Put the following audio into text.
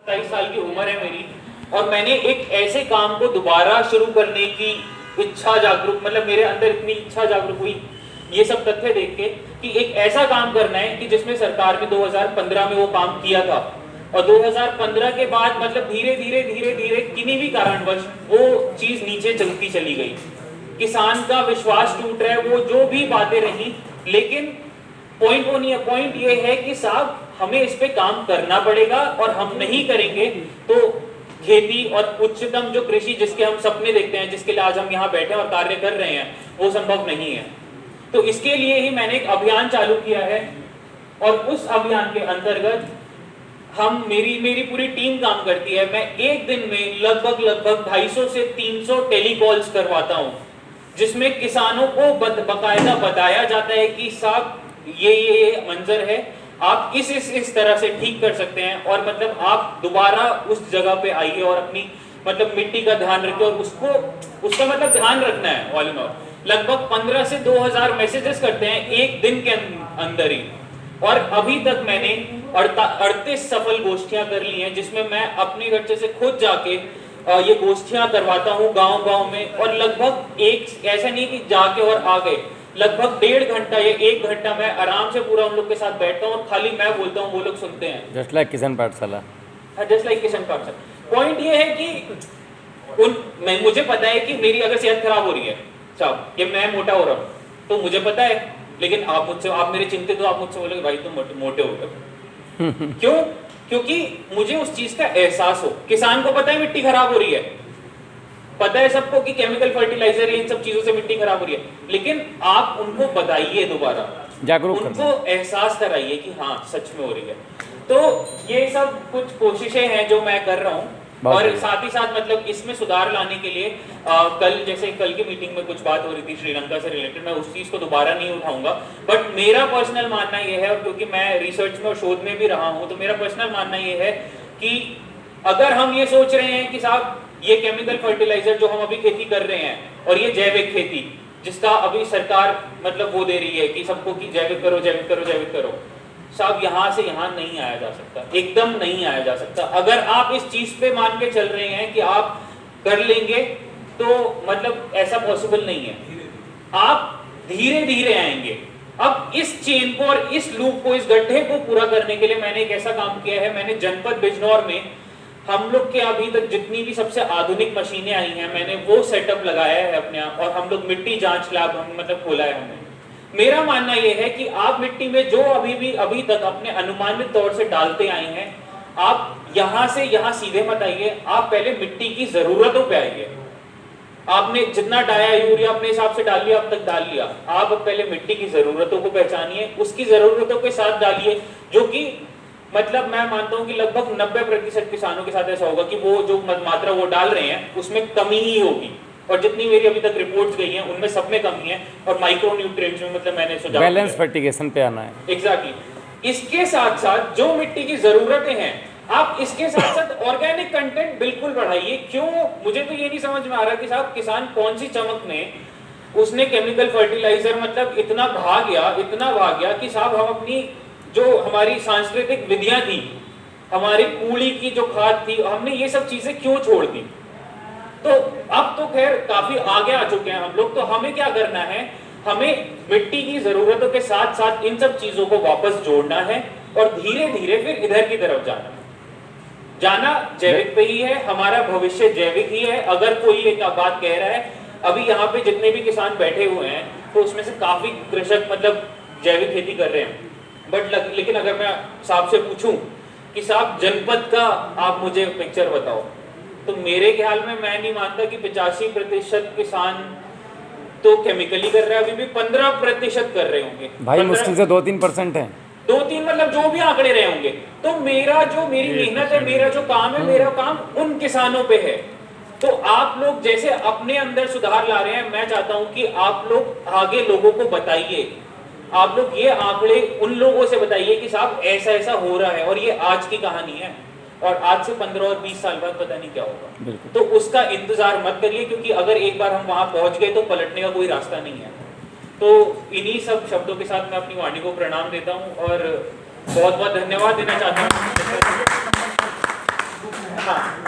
27 साल की उम्र है मेरी और मैंने एक ऐसे काम को दोबारा शुरू करने की इच्छा जागरूक, मतलब मेरे अंदर इतनी इच्छा जागरूक हुई ये सब तथ्य देख के कि एक ऐसा काम करना है कि जिसमें सरकार ने 2015 में वो काम किया था और 2015 के बाद मतलब धीरे धीरे किन्हीं भी कारणवश वो चीज नीचे चलती चली गई। किसान का विश्वास टूट रहा है, वो जो भी बातें रही, लेकिन पॉइंट वो नहीं है। पॉइंट ये है कि साहब हमें इस पे काम करना पड़ेगा और हम नहीं करेंगे तो खेती और उच्चतम जो कृषि जिसके हम सपने देखते हैं, जिसके लिए आज हम यहाँ बैठे और कार्य कर रहे हैं, वो संभव नहीं है। तो इसके लिए ही मैंने एक अभियान चालू किया है और उस अभियान के अंतर्गत हम मेरी पूरी टीम काम करती है। मैं एक दिन में लगभग 250 से 300 टेलीकॉल्स करवाता हूं, जिसमें किसानों को बकायदा बताया जाता है कि साहब ये मंजर है, आप इस तरह से ठीक कर सकते हैं और मतलब आप दोबारा उस जगह पे आइए और अपनी मतलब मिट्टी का ध्यान रखिए और उसका मतलब ध्यान रखना है। ऑल इन ऑल लगभग 15 से 2000 मैसेजेस करते हैं एक दिन के अंदर ही, और अभी तक मैंने 38 सफल गोष्ठियां कर ली हैं, जिसमें मैं अपने खर्चे से खुद जाके ये गोष्ठियां करवाता हूं गांव में। और लगभग एक ऐसा नहीं कि जाके और आ गए, लगभग 1.5 घंटा या 1 घंटा मैं आराम से पूरा उन लोग के साथ बैठता हूँ और खाली मैं बोलता हूँ, वो लोग सुनते हैं। जस्ट लाइक किसान पाठशाला। जस्ट लाइक किसान पाठशाला। पॉइंट ये है कि मुझे पता है कि मेरी अगर सेहत खराब हो रही है साहब, ये मैं मोटा हो रहा हूँ, तो मुझे पता है, लेकिन आप मेरे चिंतित हो, आप मुझसे बोलोगे भाई तुम मोटे हो गए। क्यों? क्योंकि मुझे उस चीज का एहसास हो। किसान को पता है मिट्टी खराब हो रही है, पता है सबको कि केमिकल फर्टिलाइजर इन सब चीजों से मिट्टी खराब हो रही है, लेकिन आप उनको बताइए, दोबारा जागरूक उनको एहसास कराइए कि हाँ सच में हो रही है। तो ये सब कुछ कोशिशें हैं जो मैं कर रहा हूँ और साथ ही साथ मतलब इसमें सुधार लाने के लिए कल की मीटिंग में कुछ बात हो रही थी श्रीलंका से रिलेटेड, मैं उस चीज को दोबारा नहीं उठाऊंगा, बट मेरा पर्सनल मानना यह है, और क्योंकि मैं रिसर्च में और शोध में भी रहा हूं, तो मेरा पर्सनल मानना यह है कि अगर हम ये सोच रहे हैं कि साहब ये केमिकल फर्टिलाइजर जो हम अभी खेती कर रहे हैं और ये जैविक खेती जिसका अभी सरकार मतलब वो दे रही है कि सबको कि जैविक करो जैविक करो जैविक करो, साहब यहाँ से यहाँ नहीं आया जा सकता, एकदम नहीं आया जा सकता। अगर आप इस चीज पे मान के चल रहे हैं कि आप कर लेंगे तो मतलब ऐसा पॉसिबल नहीं है, आप धीरे धीरे आएंगे। अब इस चेन को और इस लूप को, इस गड्ढे को पूरा करने के लिए मैंने एक ऐसा काम किया है। मैंने जनपद बिजनौर में हम लोग के अभी तक जितनी भी सबसे आधुनिक मशीनें आई हैं, मैंने वो सेटअप लगाया है अपने आप, और हम लोग मिट्टी जांच लैब हम मतलब खोला है हमने। मेरा मानना यह है कि आप मिट्टी में जो अभी तक अपने अनुमानित तौर से डालते आए हैं, आप यहां से यहां सीधे मत आइए, आप पहले मिट्टी की जरूरतों पे आइए। आपने जितना डाया यूरिया अपने हिसाब से डाल लिया, अब तक डाल लिया, आप अब पहले मिट्टी की जरूरतों को पहचानिए, उसकी जरूरतों के साथ डालिए, जो कि मतलब मैं मानता हूं कि लगभग 90% किसानों के साथ ऐसा होगा कि वो जो मात्रा वो डाल रहे हैं उसमें कमी ही होगी, और जितनी मेरी अभी तक रिपोर्ट्स गई हैं उनमें सब में कमी है, और माइक्रो न्यूट्रिएंट्स में मतलब मैंने सुझाव बैलेंस फर्टिगेशन पे आना है। एग्जैक्टली। इसके साथ साथ जो मिट्टी की जरूरतें हैं, आप इसके साथ साथ ऑर्गेनिक कंटेंट बिल्कुल बढ़ाइए। क्यों? मुझे तो ये नहीं समझ में आ रहा कि साहब किसान कौन सी चमक में उसने केमिकल फर्टिलाइजर मतलब इतना भाग गया कि साहब हम अपनी जो हमारी सांस्कृतिक विधियां थी, हमारी कूड़ी की जो खाद थी, हमने ये सब चीजें क्यों छोड़ दी? तो अब तो खैर काफी आगे आ चुके हैं हम लोग, तो हमें क्या करना है, हमें मिट्टी की जरूरतों के साथ साथ इन सब चीजों को वापस जोड़ना है और धीरे धीरे फिर इधर की तरफ जाना जैविक पे ही है, हमारा भविष्य जैविक ही है। अगर कोई एक बात कह रहा है, अभी यहाँ पे जितने भी किसान बैठे हुए हैं तो उसमें से काफी कृषक मतलब जैविक खेती कर रहे हैं, लेकिन अगर मैं साहब से पूछूं कि साहब जनपद का आप मुझे पिक्चर बताओ, तो मेरे ख्याल में मैं नहीं मानता कि 85% किसान तो केमिकली कर रहे हैं, अभी भी 15% कर रहे होंगे भाई, मुश्किल से 2-3% है, 2-3 मतलब जो भी आंकड़े रहे होंगे। तो मेरी मेहनत है, मेरा जो काम है, मेरा काम उन किसानों पे है। तो आप लोग जैसे अपने अंदर सुधार ला रहे हैं, मैं चाहता हूं कि आप लोग आगे लोगों को बताइए, आप लोग ये आंकड़े उन लोगों से बताइए कि साहब ऐसा ऐसा हो रहा है और ये आज की कहानी है, और आज से 15 और 20 साल बाद पता नहीं क्या होगा। तो उसका इंतजार मत करिए, क्योंकि अगर एक बार हम वहां पहुंच गए तो पलटने का कोई रास्ता नहीं है। तो इन्हीं सब शब्दों के साथ मैं अपनी वाणी को प्रणाम देता हूं और बहुत बहुत धन्यवाद देना चाहता हूं। हाँ